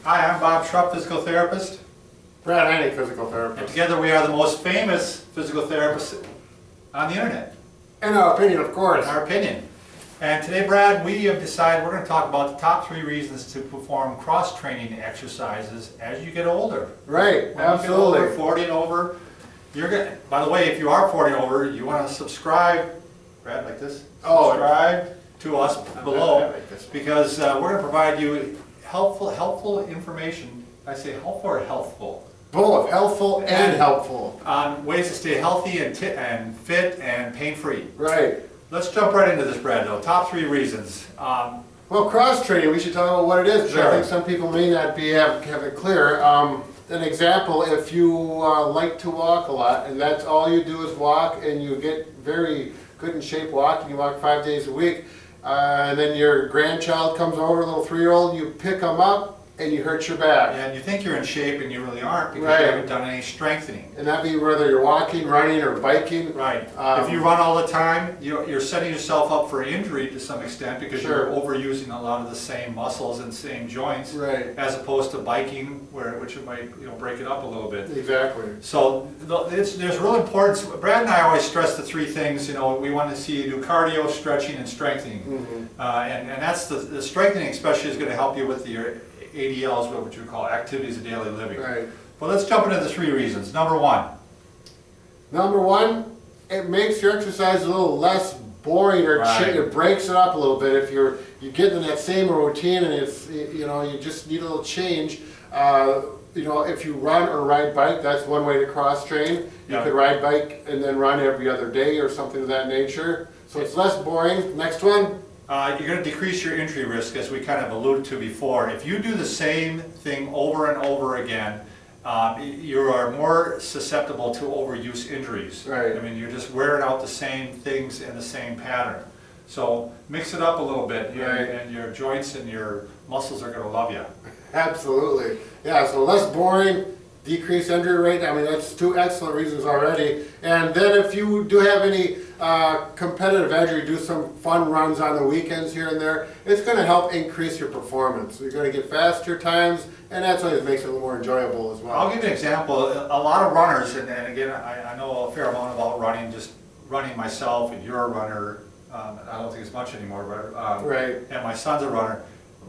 Hi, I'm Bob Schrupp, physical therapist. Brad Heineck, physical And therapist. together we are the most famous physical therapists on the internet, In our opinion, of course. in our opinion. And today, Brad, we have decided we're going to talk about the top 3 reasons to perform cross-training exercises as you get older. Right, When absolutely. you get over 40 and over, you're going to, by the way, if you are 40 and over, you want to subscribe, Brad, like this? Oh. Subscribe to us below, like this. because we're going to provide you helpful information. I say helpful or healthful? Both healthful and helpful. On ways to stay healthy and fit and pain-free. Right. Let's jump right into this, Brad, though. Top 3 reasons. Well, cross training, we should talk about what it is, because Sure. I think some people may not have it clear. An example, if you like to walk a lot, and that's all you do is walk, and you get very good in shape walking, you walk 5 days a week, and then your grandchild comes over, a little 3-year-old, you pick them up, and you hurt your back. And you think you're in shape and you really aren't because Right. you haven't done any strengthening. And that be whether you're walking, running, or biking. Right. Um, If you run all the time, you're setting yourself up for injury to some extent because Sure. you're overusing a lot of the same muscles and same joints, Right. as opposed to biking, which it might break it up a little bit. Exactly. So there's real importance. Brad and I always stress the 3 things. We want to see you do cardio, stretching, and strengthening. Mm-hmm. And that's the strengthening especially is going to help you with your ADLs, what you call activities of daily living. Right. But let's jump into the 3 reasons. Number 1. Number 1, it makes your exercise a little less boring, or Right. it breaks it up a little bit. If you get in that same routine and it's you just need a little change. If you run or ride bike, that's one way to cross train. You Yeah. could ride bike and then run every other day or something of that nature. So it's less boring. Next one. You're going to decrease your injury risk, as we kind of alluded to before. If you do the same thing over and over again, you are more susceptible to overuse injuries. Right. I mean, you're just wearing out the same things in the same pattern. So mix it up a little bit, Right. and your joints and your muscles are going to love you. Absolutely. Yeah, so less boring, decreased injury rate. I mean, that's 2 excellent reasons already. And then if you do have any competitive edge, or you do some fun runs on the weekends here and there, it's going to help increase your performance. You're going to get faster times, and that's what makes it a little more enjoyable as well. I'll give you an example. A lot of runners, and again, I know a fair amount about running, just running myself, and you're a runner. I don't think it's much anymore, but Right. and my son's a runner.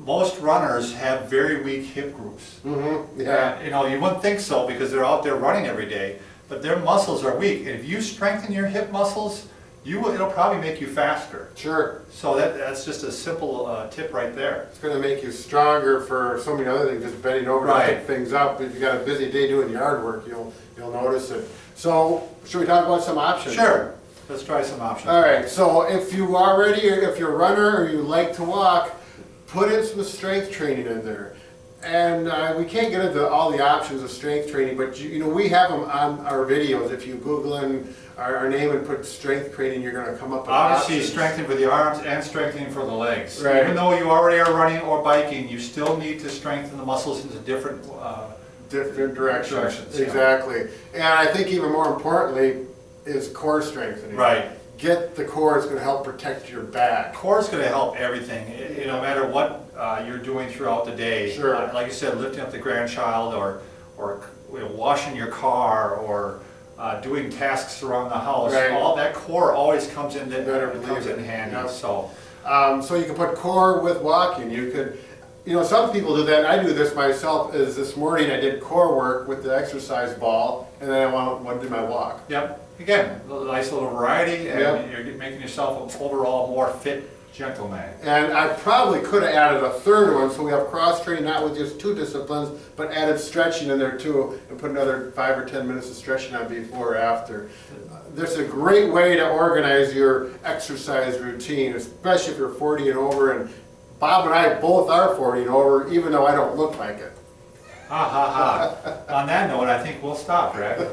Most runners have very weak hip groups. Mm-hmm. Yeah. And, you wouldn't think so because they're out there running every day, but their muscles are weak. And if you strengthen your hip muscles, it'll probably make you faster. Sure. So that's just a simple tip right there. It's going to make you stronger for so many other things, just bending over Right. to pick things up. If you got a busy day doing yard work, you'll notice it. So, should we talk about some options? Sure. Let's try some options. All right, so if you're a runner or you like to walk, put in some strength training in there. And we can't get into all the options of strength training, but we have them on our videos. If you Google in our name and put strength training, you're going to come up with Obviously, options. strengthening for the arms and strengthening for the legs. Right. Even though you already are running or biking, you still need to strengthen the muscles into different Directions, yeah. exactly. And I think even more importantly is core strengthening. Right. Get the core is going to help protect your back. Core is going to help everything, no matter what you're doing throughout the day. Sure. Like you said, lifting up the grandchild, or washing your car, or doing tasks around the house. Right. All that core always comes in Better believe it. handy. Yep. So So you can put core with walking. You could, some people do that, and I do this myself. Is this morning I did core work with the exercise ball, and then I went to do my walk. yep. Again, a nice little variety, and Yep. you're making yourself an overall more fit gentleman. And I probably could have added a 3rd one, so we have cross training, not with just 2 disciplines, but added stretching in there too, and put another 5 or 10 minutes of stretching on before or after. There's a great way to organize your exercise routine, especially if you're 40 and over, and Bob and I both are 40 and over, even though I don't look like it. Ha ha ha. On that note, I think we'll stop, Brad.